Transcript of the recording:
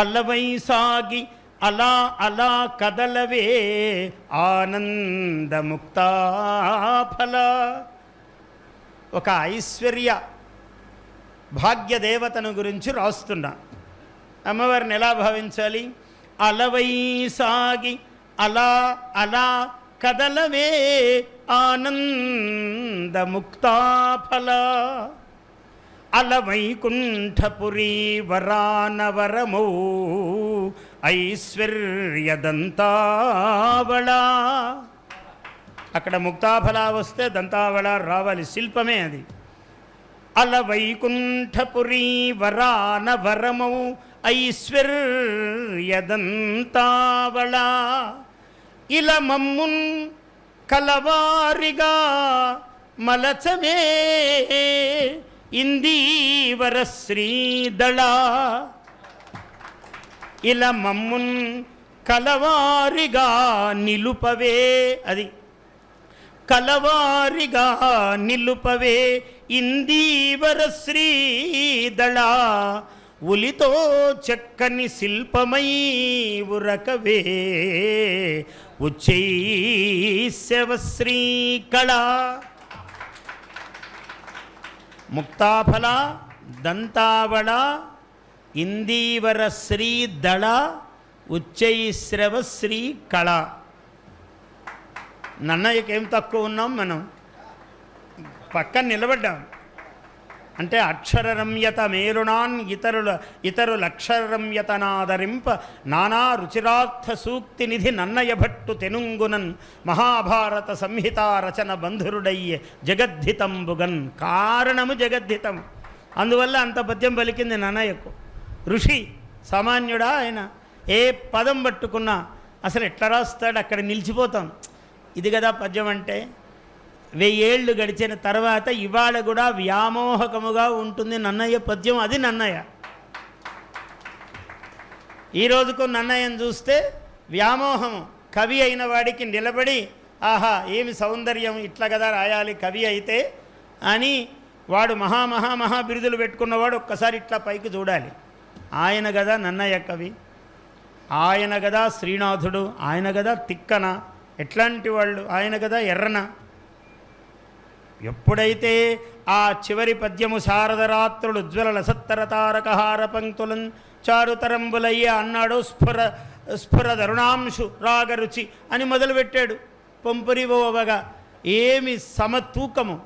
అలవై సాగి అలా అలా కదలవే ఆనందముక్తాఫల. ఒక ఐశ్వర్య భాగ్యదేవతను గురించి రాస్తున్నా. అమ్మవారిని ఎలా భావించాలి? అలవై సాగి అలా అలా కదలవే ఆనందముక్తాఫల. అలవైకుంఠపురీ వరానవరమౌ ఐశ్వర్యదంతావళ. అక్కడ ముక్తాఫల వస్తే దంతావళ రావాలి, శిల్పమే అది. అలవైకుంఠపురీ వరానవరమౌ ఐశ్వర్యదంతావళ. ఇలా మమ్మున్ కలవారిగా మలచమే ఇందీవర శ్రీదళ. ఇలా మమ్మున్ కలవారిగా నిలుపవే, అది కలవారిగా నిలుపవే ఇందీవర శ్రీదళ. ఉలితో చక్కని శిల్పమై ఉరకవే ఉచ్చైశ్రవ శ్రీకళ. ముక్తాఫల, దంతావళ, ఇందీవర శ్రీదళ, ఉచ్చైశ్రవ శ్రీకళ. నన్నయ్యకేం తక్కువ ఉన్నాం మనం? పక్కన నిలబడ్డాం అంటే అక్షరరమ్యత మేరుణాన్ ఇతరులక్షరరమ్యతనాదరింప నానా రుచిరార్థ సూక్తి నిధి నన్నయ భట్టు తెనుంగునన్ మహాభారత సంహిత రచన బంధురుడయ్యే జగద్ధితంబుగన్. కారణము జగద్ధితం, అందువల్ల అంత పద్యం పలికింది నన్నయ్యకు. ఋషి సామాన్యుడా ఆయన, ఏ పదం పట్టుకున్నా అసలు ఎట్లా రాస్తాడు, అక్కడ నిలిచిపోతాం. ఇది కదా పద్యం అంటే. 1000 ఏళ్ళు గడిచిన తర్వాత ఇవాళ కూడా వ్యామోహకముగా ఉంటుంది నన్నయ్య పద్యం. అది నన్నయ్య. ఈ రోజుకు నన్నయ్యను చూస్తే వ్యామోహము. కవి అయిన వాడికి నిలబడి ఆహా ఏమి సౌందర్యం, ఇట్లా కదా రాయాలి కవి అయితే అని వాడు మహా బిరుదులు పెట్టుకున్నవాడు ఒక్కసారి ఇట్లా పైకి చూడాలి. ఆయన కదా నన్నయ్య కవి, ఆయన కదా శ్రీనాథుడు, ఆయన కదా తిక్కన, ఎట్లాంటి వాళ్ళు, ఆయన కదా ఎర్రన. ఎప్పుడైతే ఆ చివరి పద్యము శారదరాత్రులు ఉజ్వల లసత్తర తారకహార పంక్తులం చారుతరంబులయ్యే అన్నాడు. స్ఫుర దరుణాంశు రాగరుచి అని మొదలుపెట్టాడు. పొంపురివోవగా ఏమి సమతూకము,